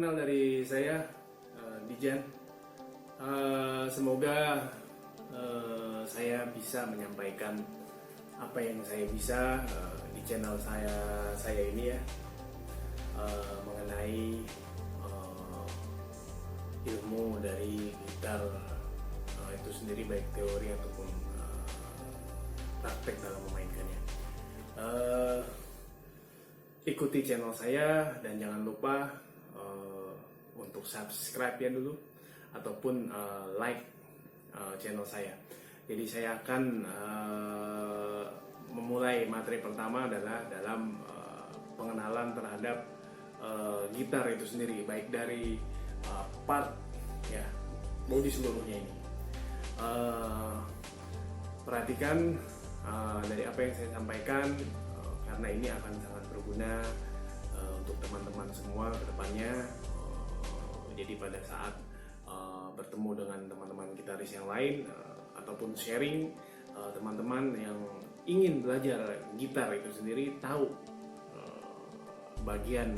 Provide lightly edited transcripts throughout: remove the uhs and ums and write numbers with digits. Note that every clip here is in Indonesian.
kenal dari saya, Dijan. Semoga saya bisa menyampaikan apa yang saya bisa di channel saya ini ya, mengenai ilmu dari gitar itu sendiri, baik teori ataupun praktek dalam memainkannya. Ikuti channel saya dan jangan lupa untuk subscribe ya dulu, ataupun like channel saya. Jadi saya akan memulai materi pertama adalah dalam pengenalan terhadap gitar itu sendiri, baik dari part ya, bodi seluruhnya ini. Perhatikan dari apa yang saya sampaikan, karena ini akan sangat berguna untuk teman-teman semua ke depannya. Jadi pada saat bertemu dengan teman-teman gitaris yang lain, ataupun sharing, teman-teman yang ingin belajar gitar itu sendiri tahu bagian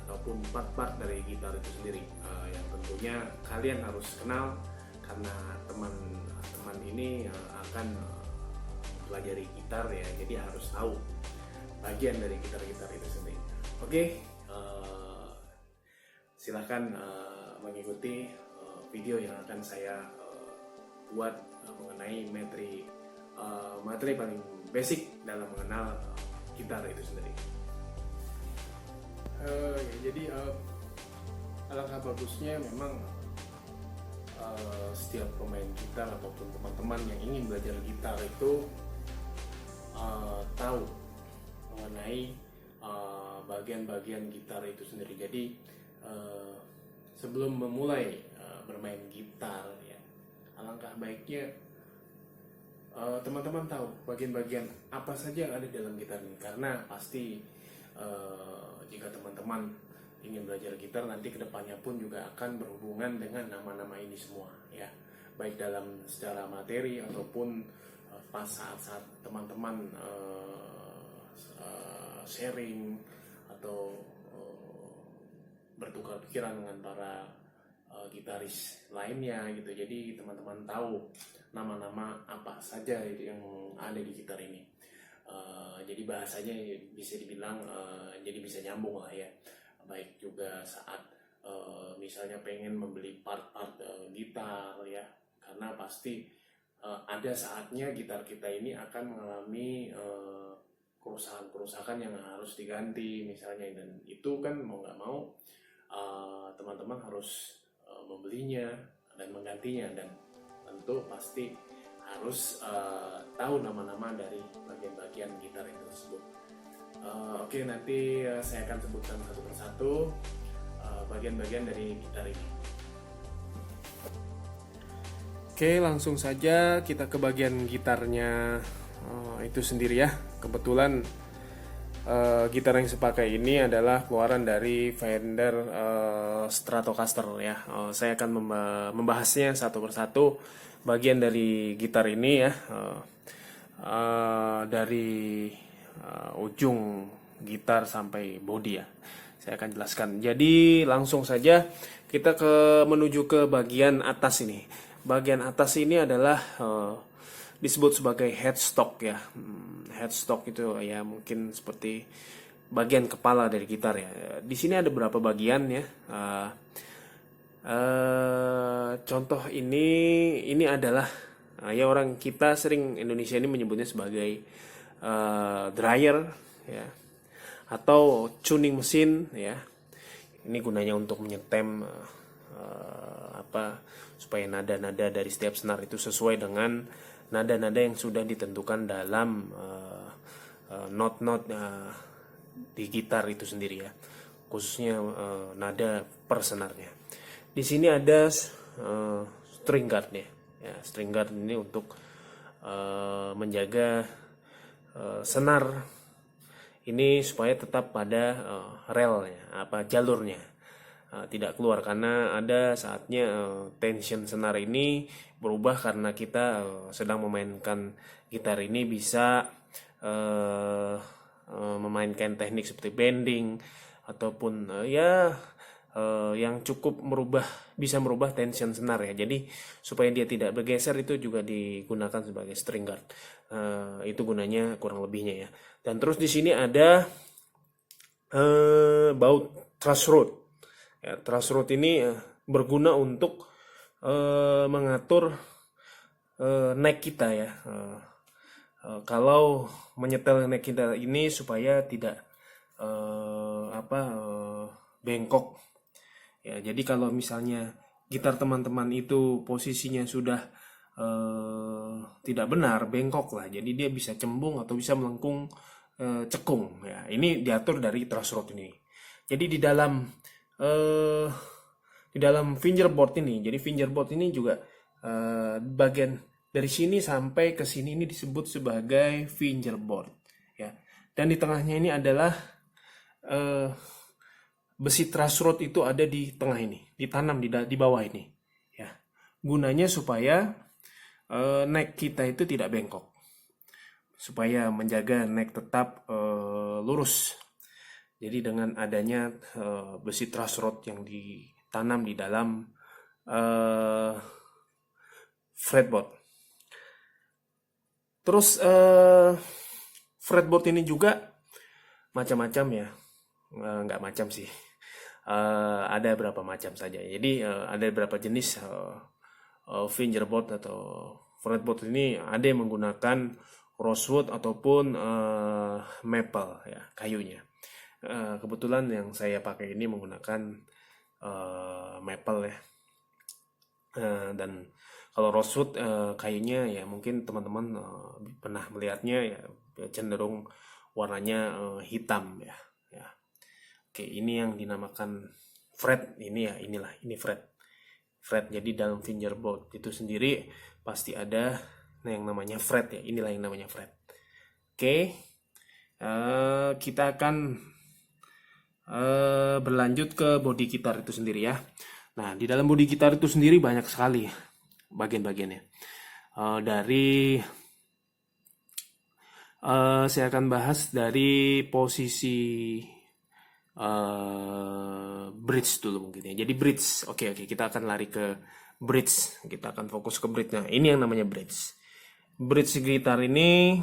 ataupun part-part dari gitar itu sendiri, yang tentunya kalian harus kenal, karena teman-teman ini akan pelajari gitar ya, jadi harus tahu bagian dari gitar-gitar itu sendiri. Oke, silahkan mengikuti video yang akan saya buat mengenai materi paling basic dalam mengenal gitar itu sendiri. Jadi alangkah bagusnya memang setiap pemain gitar ataupun teman-teman yang ingin belajar gitar itu tahu mengenai bagian-bagian gitar itu sendiri. Jadi sebelum memulai bermain gitar ya, alangkah baiknya teman-teman tahu bagian-bagian apa saja yang ada dalam gitar ini, karena pasti jika teman-teman ingin belajar gitar nanti kedepannya pun juga akan berhubungan dengan nama-nama ini semua ya, baik dalam secara materi ataupun pas saat-saat teman-teman sharing atau bertukar pikiran dengan para gitaris lainnya gitu. Jadi teman-teman tahu nama-nama apa saja yang ada di gitar ini. Jadi bahasanya bisa dibilang jadi bisa nyambung lah ya, baik juga saat misalnya pengen membeli part-part gitar ya, karena pasti ada saatnya gitar kita ini akan mengalami kerusakan yang harus diganti misalnya, dan itu kan mau nggak mau teman-teman harus membelinya dan menggantinya, dan tentu pasti harus tahu nama-nama dari bagian-bagian gitar itu tersebut. Oke, nanti saya akan sebutkan satu persatu bagian-bagian dari gitar ini. Oke, langsung saja kita ke bagian gitarnya itu sendiri ya. Kebetulan gitar yang saya pakai ini adalah keluaran dari Fender Stratocaster ya. Saya akan membahasnya satu persatu bagian dari gitar ini ya, dari ujung gitar sampai bodi ya. Saya akan jelaskan. Jadi langsung saja kita menuju ke bagian atas ini. Bagian atas ini adalah disebut sebagai headstock ya. Headstock itu ya mungkin seperti bagian kepala dari gitar ya. Di sini ada beberapa bagian ya. Contoh ini adalah ya, orang kita sering Indonesia ini menyebutnya sebagai dryer ya, atau tuning mesin ya. Ini gunanya untuk menyetem supaya nada-nada dari setiap senar itu sesuai dengan nada-nada yang sudah ditentukan dalam not-not di gitar itu sendiri ya, khususnya nada per senarnya. Di sini ada string guard ya. String guard ini untuk menjaga senar ini supaya tetap pada relnya, jalurnya tidak keluar, karena ada saatnya tension senar ini berubah karena kita sedang memainkan gitar ini bisa memainkan teknik seperti bending ataupun yang cukup bisa merubah tension senar ya. Jadi supaya dia tidak bergeser itu juga digunakan sebagai string guard. Itu gunanya kurang lebihnya ya. Dan terus di sini ada baut truss rod. Ya, truss rod ini berguna untuk mengatur neck kita ya. Kalau menyetel neck kita ini supaya tidak bengkok. Ya, jadi kalau misalnya gitar teman-teman itu posisinya sudah tidak benar, bengkok lah. Jadi dia bisa cembung atau bisa melengkung, cekung. Ya, ini diatur dari truss rod ini. Jadi di dalam fingerboard ini, jadi fingerboard ini juga bagian dari sini sampai ke sini ini disebut sebagai fingerboard. Ya, dan di tengahnya ini adalah besi truss rod itu ada di tengah ini, ditanam di bawah ini. Ya, gunanya supaya neck kita itu tidak bengkok, supaya menjaga neck tetap lurus. Jadi dengan adanya besi truss rod yang ditanam di dalam fretboard. Terus fretboard ini juga macam-macam ya, nggak macam sih. Ada berapa macam saja. Jadi ada beberapa jenis fingerboard atau fretboard ini. Ada yang menggunakan rosewood ataupun maple ya, kayunya. Kebetulan yang saya pakai ini menggunakan maple ya. Dan kalau rosewood kayunya ya mungkin teman-teman pernah melihatnya ya, cenderung warnanya hitam ya. Oke, ini yang dinamakan fret ini ya, ini fret. Jadi dalam fingerboard itu sendiri pasti ada yang namanya fret ya, inilah yang namanya fret. Oke, kita akan berlanjut ke body gitar itu sendiri ya. Nah, di dalam body gitar itu sendiri banyak sekali bagian-bagiannya. Saya akan bahas dari posisi bridge dulu mungkin ya. Jadi bridge, oke, kita akan lari ke bridge. Kita akan fokus ke bridge. Nah, ini yang namanya bridge. Bridge gitar ini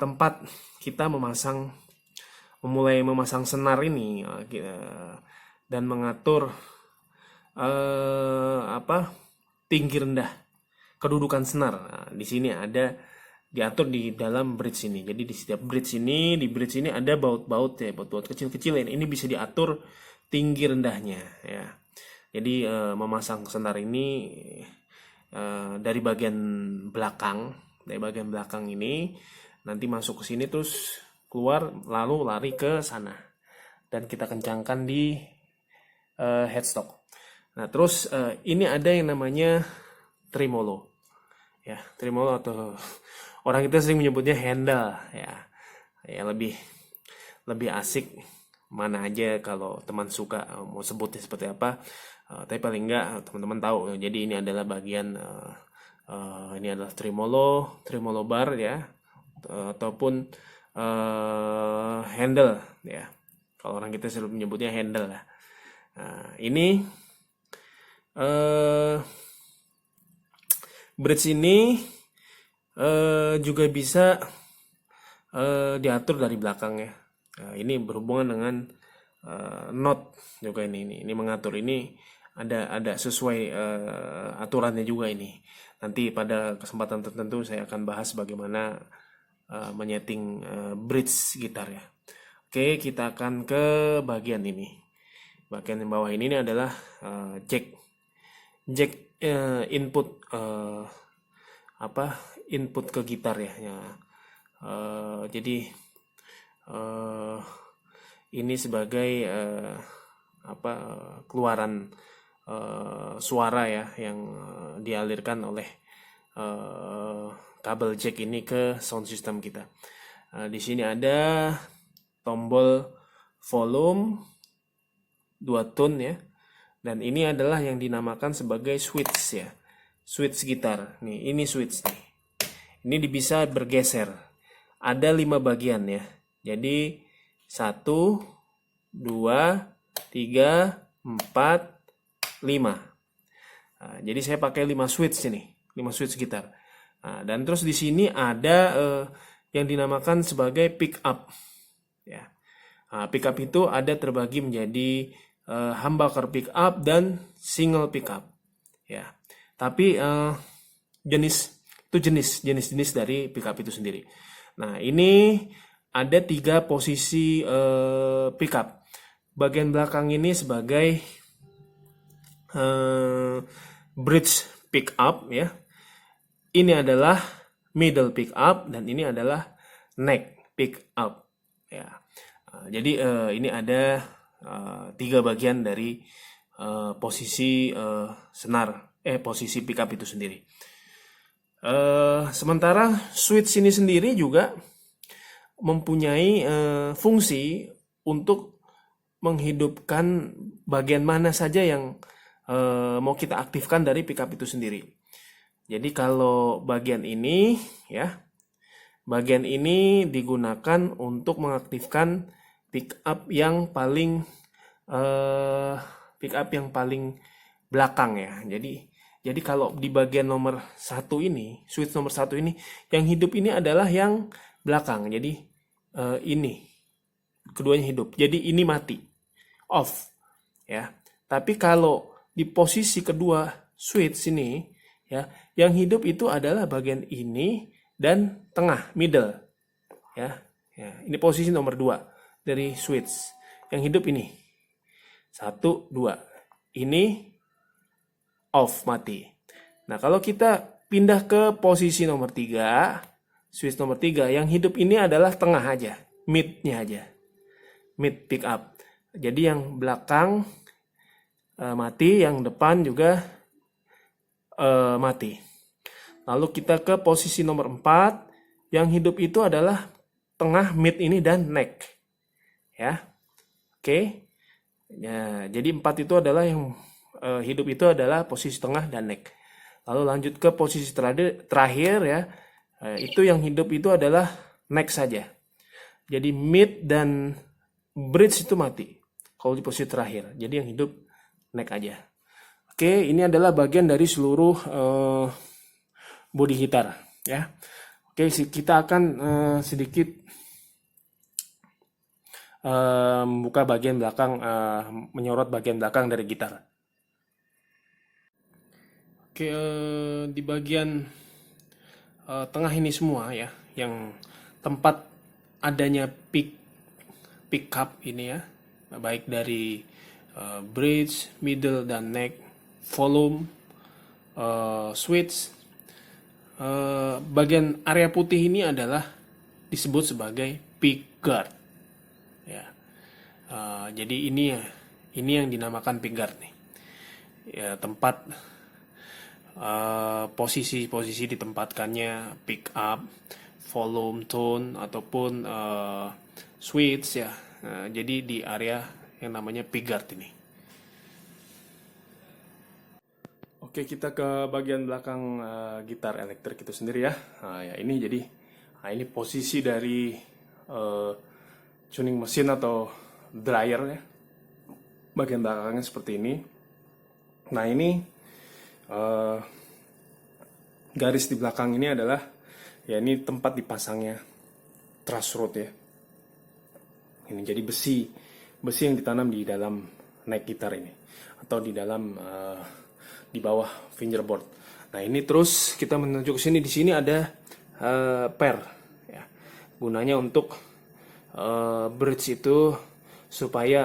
tempat kita memulai memasang senar ini dan mengatur tinggi rendah kedudukan senar. Nah, di sini ada diatur di dalam bridge ini. Jadi di setiap bridge ini, ada baut-baut ya, baut-baut kecil-kecil ini bisa diatur tinggi rendahnya ya. Jadi memasang senar ini dari bagian belakang ini nanti masuk ke sini terus keluar lalu lari ke sana dan kita kencangkan di headstock. Nah, terus ini ada yang namanya tremolo. Ya, tremolo atau orang kita sering menyebutnya handle ya. Ya lebih asik mana aja kalau teman suka mau sebutnya seperti apa. Tapi paling enggak teman-teman tahu. Jadi ini adalah bagian ini adalah tremolo bar ya, ataupun handle ya. Kalau orang kita selalu menyebutnya handle lah. Nah, ini bridge ini juga bisa diatur dari belakang ya. Ini berhubungan dengan note juga ini mengatur ini ada sesuai aturannya juga ini. Nanti pada kesempatan tertentu saya akan bahas bagaimana menyeting bridge gitar ya. Oke, kita akan ke bagian ini. Bagian yang bawah ini adalah jack input input ke gitar ya. Jadi ini sebagai keluaran suara ya yang dialirkan oleh kabel jack ini ke sound system kita. Di sini ada tombol volume 2 tone ya. Dan ini adalah yang dinamakan sebagai switch ya. Switch gitar. Nih, ini switch nih. Ini bisa bergeser. Ada 5 bagian ya. Jadi 1, 2, 3, 4, 5. Nah, jadi saya pakai 5 switch ini, 5 switch gitar. Nah, dan terus di sini ada yang dinamakan sebagai pick up. Ya. Nah, pick up itu ada terbagi menjadi humbucker pick up dan single pick up. Ya. Tapi jenis dari pick up itu sendiri. Nah, ini ada 3 posisi pick up. Bagian belakang ini sebagai bridge pick up ya. Ini adalah middle pick up dan ini adalah neck pick up ya. Jadi ini ada 3 bagian dari posisi posisi pick up itu sendiri. Sementara switch ini sendiri juga mempunyai fungsi untuk menghidupkan bagian mana saja yang mau kita aktifkan dari pickup itu sendiri. Jadi kalau bagian ini ya, bagian ini digunakan untuk mengaktifkan pickup yang paling belakang ya. Jadi kalau di bagian nomor 1 ini, switch nomor 1 ini, yang hidup ini adalah yang belakang. Jadi ini keduanya hidup. Jadi ini mati, off ya. Tapi kalau di posisi kedua switch ini ya, yang hidup itu adalah bagian ini dan tengah, middle ya. Ini posisi nomor 2 dari switch. Yang hidup ini 1, 2. Ini off, mati. Nah, kalau kita pindah ke posisi nomor 3, switch nomor 3, yang hidup ini adalah tengah aja, mid-nya aja. Mid pick up. Jadi yang belakang mati, yang depan juga mati. Lalu kita ke posisi nomor 4, yang hidup itu adalah tengah, mid ini dan neck. Ya. Oke. Ya, jadi 4 itu adalah yang hidup itu adalah posisi tengah dan neck. Lalu lanjut ke posisi terakhir ya. Itu yang hidup itu adalah neck saja. Jadi mid dan bridge itu mati kalau di posisi terakhir. Jadi yang hidup neck aja. Oke, ini adalah bagian dari seluruh body gitar ya. Oke, kita akan sedikit membuka bagian belakang, menyorot bagian belakang dari gitar. Oke, di bagian tengah ini semua ya, yang tempat adanya pickup ini ya, baik dari bridge, middle dan neck, volume, switch, bagian area putih ini adalah disebut sebagai pick guard ya. Jadi ini yang dinamakan pick guard nih ya, tempat posisi ditempatkannya pick up, volume, tone ataupun switch ya. Jadi di area yang namanya pick guard ini. Oke, kita ke bagian belakang gitar elektrik itu sendiri ya. Ya ini jadi ini posisi dari tuning mesin atau dryer ya. Bagian belakangnya seperti ini. Nah ini garis di belakang ini adalah ya, ini tempat dipasangnya truss rod ya. Ini jadi besi yang ditanam di dalam neck gitar ini atau di dalam di bawah fingerboard. Nah ini terus kita menuju ke sini. Di sini ada per ya, gunanya untuk bridge itu supaya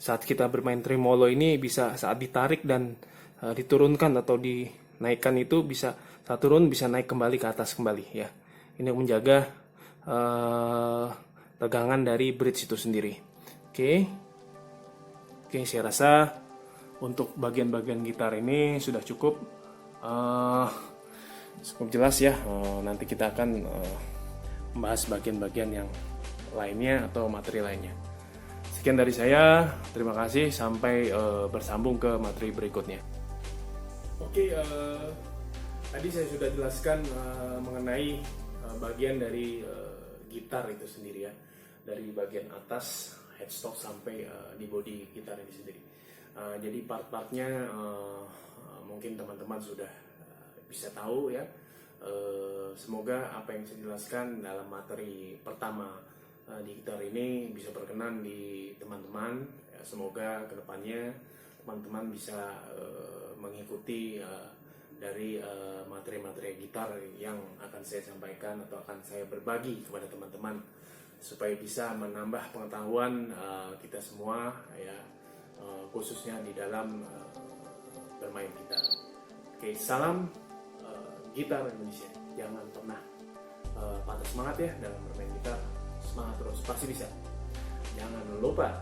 saat kita bermain tremolo ini bisa saat ditarik dan diturunkan atau dinaikkan itu bisa saat turun bisa naik kembali ke atas kembali ya. Ini menjaga tegangan dari bridge itu sendiri. Oke, saya rasa untuk bagian-bagian gitar ini sudah cukup jelas ya. Nanti kita akan membahas bagian-bagian yang lainnya atau materi lainnya. Sekian dari saya, terima kasih, sampai bersambung ke materi berikutnya. Oke, tadi saya sudah jelaskan mengenai bagian dari gitar itu sendiri ya, dari bagian atas headstock sampai di body gitar ini sendiri. Jadi part-partnya mungkin teman-teman sudah bisa tahu ya. Semoga apa yang saya jelaskan dalam materi pertama di gitar ini bisa berkenan di teman-teman. Semoga kedepannya teman-teman bisa mengikuti dari materi-materi gitar yang akan saya sampaikan atau akan saya berbagi kepada teman-teman, supaya bisa menambah pengetahuan kita semua ya, khususnya di dalam bermain gitar. Oke, salam gitar Indonesia. Jangan pernah patah semangat ya dalam bermain gitar. Semangat terus, pasti bisa. Jangan lupa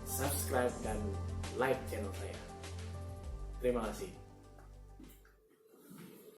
subscribe dan like channel saya. Terima kasih.